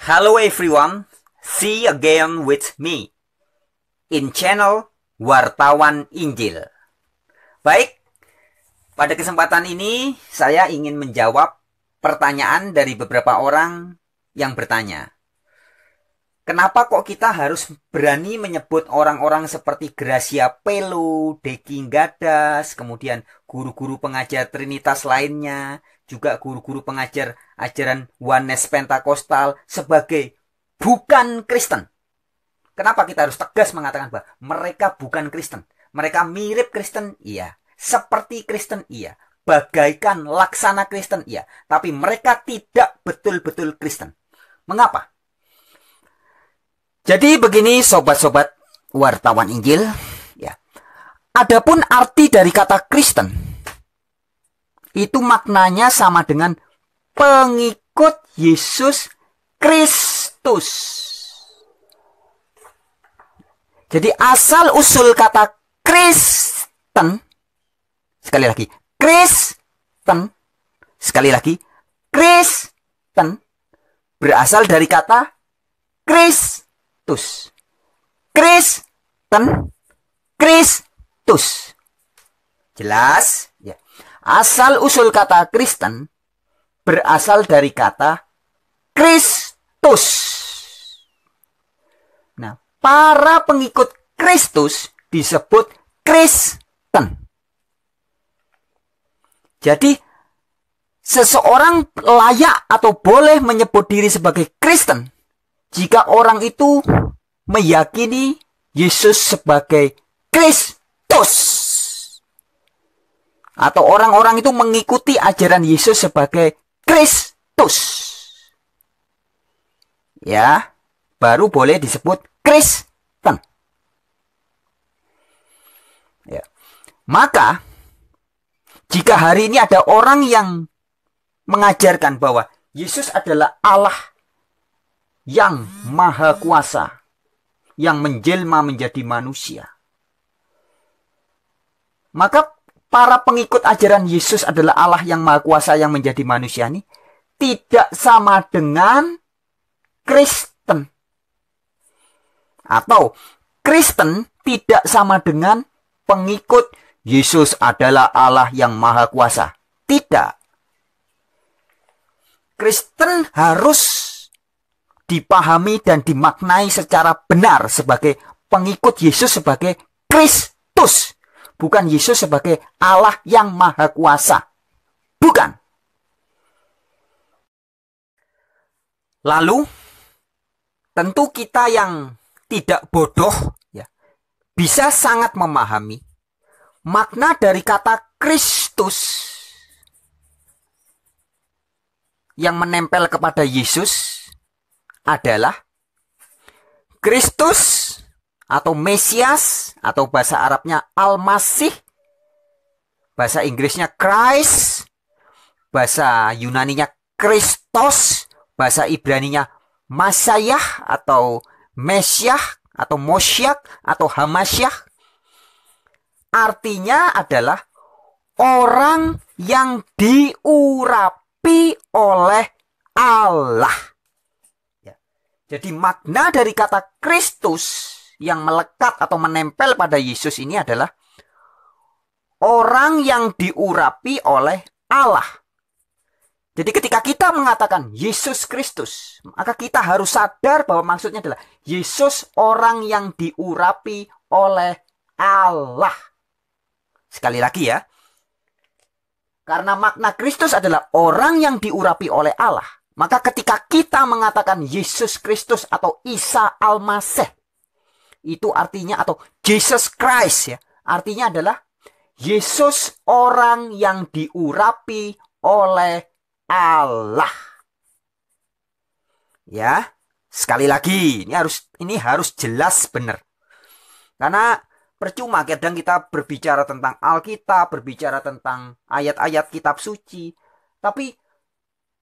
Hello everyone, see again with me in channel Wartawan Injil. Baik, pada kesempatan ini saya ingin menjawab pertanyaan dari beberapa orang yang bertanya, kenapa kok kita harus berani menyebut orang-orang seperti Gracia Pelo, Deki Gadas, kemudian guru-guru pengajar Trinitas lainnya, juga guru-guru pengajar ajaran Oneness Pentakostal sebagai bukan Kristen. Kenapa kita harus tegas mengatakan bahwa mereka bukan Kristen? Mereka mirip Kristen, iya. Seperti Kristen, iya. Bagaikan laksana Kristen, iya. Tapi mereka tidak betul-betul Kristen. Mengapa? Jadi begini sobat-sobat wartawan Injil, ya. Adapun arti dari kata Kristen itu maknanya sama dengan pengikut Yesus Kristus. Jadi asal usul kata Kristen, sekali lagi, Kristen, sekali lagi, Kristen, berasal dari kata Kristus. Kristen, Kristus. Jelas? Ya. Asal usul kata Kristen berasal dari kata Kristus. Nah, para pengikut Kristus disebut Kristen. Jadi, seseorang layak atau boleh menyebut diri sebagai Kristen jika orang itu meyakini Yesus sebagai Kristus. Atau orang-orang itu mengikuti ajaran Yesus sebagai Kristus. Ya, baru boleh disebut Kristen. Ya. Maka, jika hari ini ada orang yang mengajarkan bahwa Yesus adalah Allah yang maha kuasa, yang menjelma menjadi manusia, maka para pengikut ajaran Yesus adalah Allah yang maha kuasa yang menjadi manusia ini tidak sama dengan Kristen. Atau Kristen tidak sama dengan pengikut Yesus adalah Allah yang maha kuasa. Tidak. Kristen harus dipahami dan dimaknai secara benar sebagai pengikut Yesus sebagai Kristus. Bukan Yesus sebagai Allah yang maha kuasa. Bukan. Lalu, tentu kita yang tidak bodoh ya, bisa sangat memahami makna dari kata Kristus yang menempel kepada Yesus adalah Kristus atau Mesias, atau bahasa Arabnya Al-Masih, bahasa Inggrisnya Christ, bahasa Yunaninya Kristos, bahasa Ibraninya Masayah atau Mesyah atau Mosyak atau Hamasyah. Artinya adalah orang yang diurapi oleh Allah. Ya. Jadi makna dari kata Kristus yang melekat atau menempel pada Yesus ini adalah orang yang diurapi oleh Allah. Jadi ketika kita mengatakan Yesus Kristus, maka kita harus sadar bahwa maksudnya adalah Yesus orang yang diurapi oleh Allah. Sekali lagi ya. Karena makna Kristus adalah orang yang diurapi oleh Allah, maka ketika kita mengatakan Yesus Kristus atau Isa Al-Masih, itu artinya, atau Jesus Christ ya, artinya adalah Yesus orang yang diurapi oleh Allah. Ya, sekali lagi ini harus jelas benar. Karena percuma kadang kita berbicara tentang Alkitab, berbicara tentang ayat-ayat kitab suci, tapi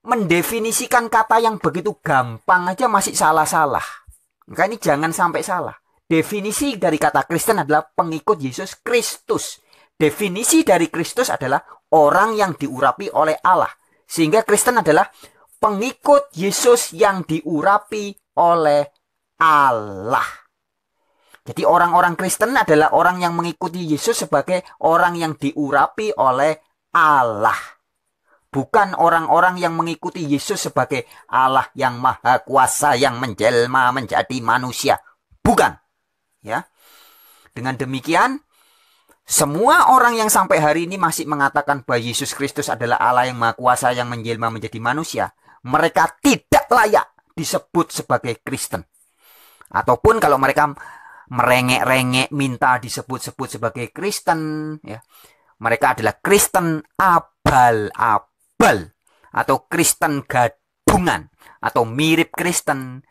mendefinisikan kata yang begitu gampang aja masih salah-salah. Maka ini jangan sampai salah. Definisi dari kata Kristen adalah pengikut Yesus Kristus. Definisi dari Kristus adalah orang yang diurapi oleh Allah. Sehingga Kristen adalah pengikut Yesus yang diurapi oleh Allah. Jadi orang-orang Kristen adalah orang yang mengikuti Yesus sebagai orang yang diurapi oleh Allah. Bukan orang-orang yang mengikuti Yesus sebagai Allah yang maha kuasa yang menjelma menjadi manusia. Bukan. Ya. Dengan demikian, semua orang yang sampai hari ini masih mengatakan bahwa Yesus Kristus adalah Allah yang maha kuasa yang menjelma menjadi manusia, mereka tidak layak disebut sebagai Kristen. Ataupun kalau mereka merengek-rengek minta disebut-sebut sebagai Kristen, ya, mereka adalah Kristen abal-abal atau Kristen gadungan atau mirip Kristen,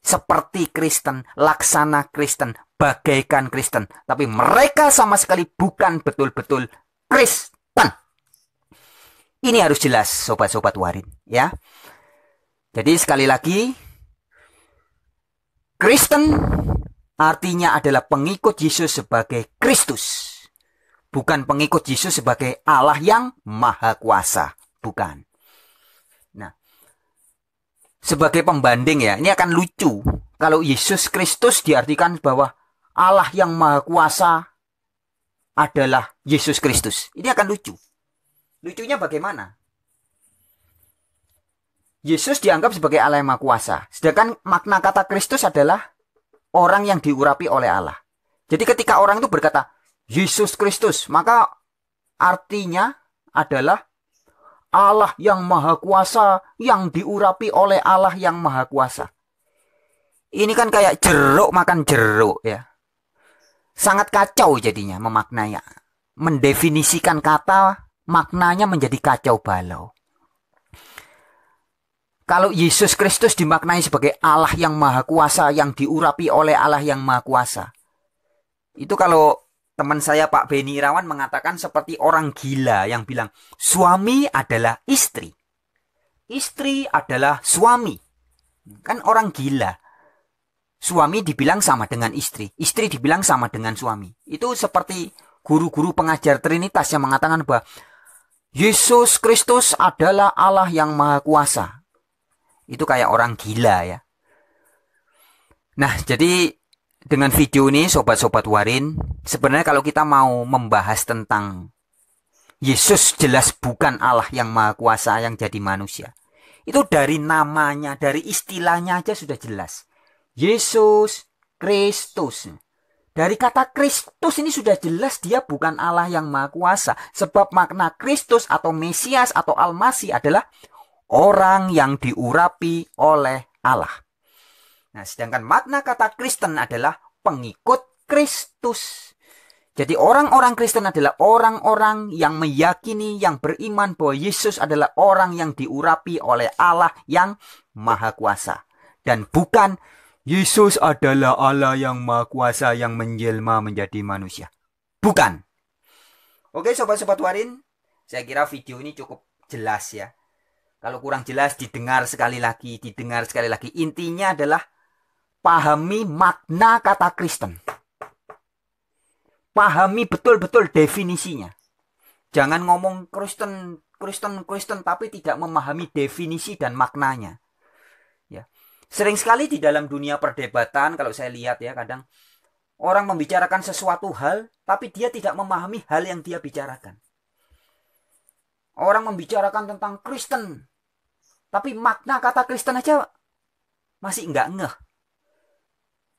seperti Kristen, laksana Kristen, bagaikan Kristen, tapi mereka sama sekali bukan betul-betul Kristen. Ini harus jelas, sobat-sobat warin, ya. Jadi sekali lagi, Kristen artinya adalah pengikut Yesus sebagai Kristus. Bukan pengikut Yesus sebagai Allah yang maha kuasa. Bukan. Nah, sebagai pembanding ya, ini akan lucu. Kalau Yesus Kristus diartikan bahwa Allah yang maha kuasa adalah Yesus Kristus. Ini akan lucu. Lucunya bagaimana? Yesus dianggap sebagai Allah yang maha kuasa. Sedangkan makna kata Kristus adalah orang yang diurapi oleh Allah. Jadi ketika orang itu berkata Yesus Kristus, maka artinya adalah Allah yang maha kuasa yang diurapi oleh Allah yang maha kuasa. Ini kan kayak jeruk makan jeruk ya. Sangat kacau jadinya memaknai. Mendefinisikan kata, maknanya menjadi kacau balau. Kalau Yesus Kristus dimaknai sebagai Allah yang maha kuasa yang diurapi oleh Allah yang maha kuasa. Itu kalau teman saya Pak Beni Irawan mengatakan seperti orang gila yang bilang suami adalah istri. Istri adalah suami. Kan orang gila. Suami dibilang sama dengan istri. Istri dibilang sama dengan suami. Itu seperti guru-guru pengajar Trinitas yang mengatakan bahwa Yesus Kristus adalah Allah yang maha kuasa. Itu kayak orang gila ya. Nah, jadi dengan video ini sobat-sobat warin, sebenarnya kalau kita mau membahas tentang Yesus jelas bukan Allah yang maha kuasa yang jadi manusia. Itu dari namanya, dari istilahnya aja sudah jelas. Yesus Kristus. Dari kata Kristus ini sudah jelas dia bukan Allah yang maha kuasa. Sebab makna Kristus atau Mesias atau Al-Masih adalah orang yang diurapi oleh Allah. Nah, sedangkan makna kata Kristen adalah pengikut Kristus. Jadi orang-orang Kristen adalah orang-orang yang meyakini, yang beriman bahwa Yesus adalah orang yang diurapi oleh Allah yang maha kuasa. Dan bukan Yesus adalah Allah yang maha kuasa yang menjelma menjadi manusia. Bukan. Oke sobat-sobat warin, saya kira video ini cukup jelas ya. Kalau kurang jelas didengar sekali lagi, didengar sekali lagi. Intinya adalah pahami makna kata Kristen. Pahami betul-betul definisinya. Jangan ngomong Kristen, tapi tidak memahami definisi dan maknanya. Ya. Sering sekali di dalam dunia perdebatan, kalau saya lihat ya, kadang orang membicarakan sesuatu hal, tapi dia tidak memahami hal yang dia bicarakan. Orang membicarakan tentang Kristen, tapi makna kata Kristen aja masih enggak ngeh.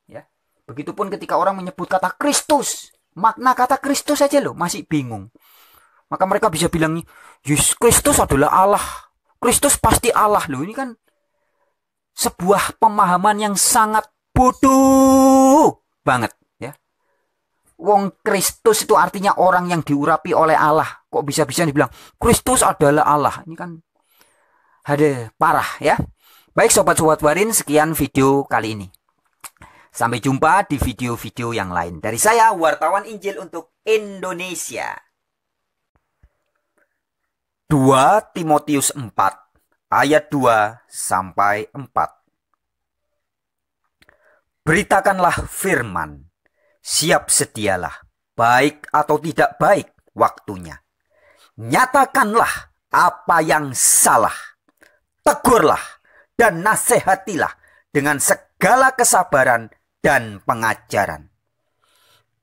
Ya. Begitupun ketika orang menyebut kata Kristus, makna kata Kristus aja loh masih bingung. Maka mereka bisa bilang, Yesus Kristus adalah Allah. Kristus pasti Allah loh. Ini kan sebuah pemahaman yang sangat bodoh banget ya. Wong Kristus itu artinya orang yang diurapi oleh Allah. Kok bisa-bisa dibilang Kristus adalah Allah? Ini kan ada parah ya. Baik sobat-sobat warin, sekian video kali ini. Sampai jumpa di video-video yang lain. Dari saya, wartawan Injil untuk Indonesia. 2 Timotius 4 ayat 2 sampai 4. Beritakanlah firman, siap sedialah, baik atau tidak baik waktunya. Nyatakanlah apa yang salah, tegurlah dan nasihatilah dengan segala kesabaran dan pengajaran.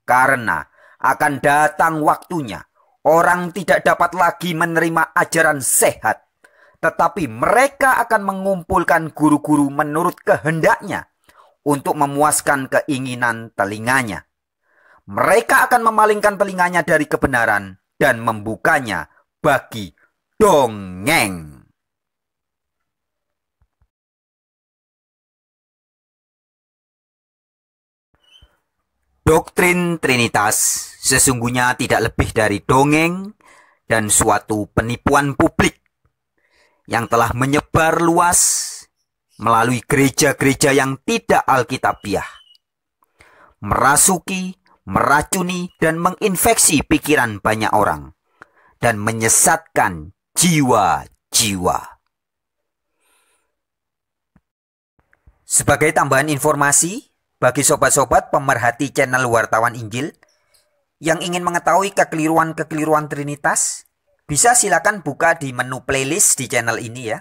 Karena akan datang waktunya orang tidak dapat lagi menerima ajaran sehat, tetapi mereka akan mengumpulkan guru-guru menurut kehendaknya untuk memuaskan keinginan telinganya. Mereka akan memalingkan telinganya dari kebenaran dan membukanya bagi dongeng. Doktrin Trinitas sesungguhnya tidak lebih dari dongeng dan suatu penipuan publik yang telah menyebar luas melalui gereja-gereja yang tidak alkitabiah, merasuki, meracuni, dan menginfeksi pikiran banyak orang, dan menyesatkan jiwa-jiwa. Sebagai tambahan informasi, bagi sobat-sobat pemerhati channel Wartawan Injil yang ingin mengetahui kekeliruan-kekeliruan Trinitas, bisa silakan buka di menu playlist di channel ini ya.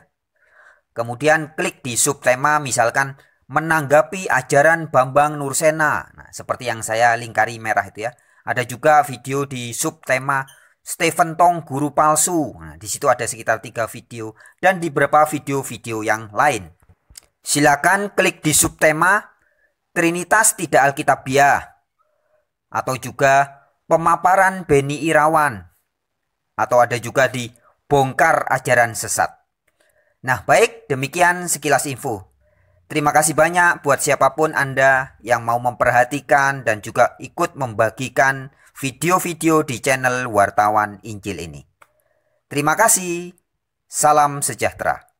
Kemudian klik di subtema misalkan menanggapi ajaran Bambang Nursena. Nah, seperti yang saya lingkari merah itu ya. Ada juga video di subtema Stephen Tong Guru Palsu. Nah, di situ ada sekitar 3 video dan di beberapa video-video yang lain. Silakan klik di subtema Trinitas tidak alkitabiah, atau juga pemaparan Beni Irawan, atau ada juga di bongkar ajaran sesat. Nah baik, demikian sekilas info. Terima kasih banyak buat siapapun Anda yang mau memperhatikan dan juga ikut membagikan video-video di channel Wartawan Injil ini. Terima kasih. Salam sejahtera.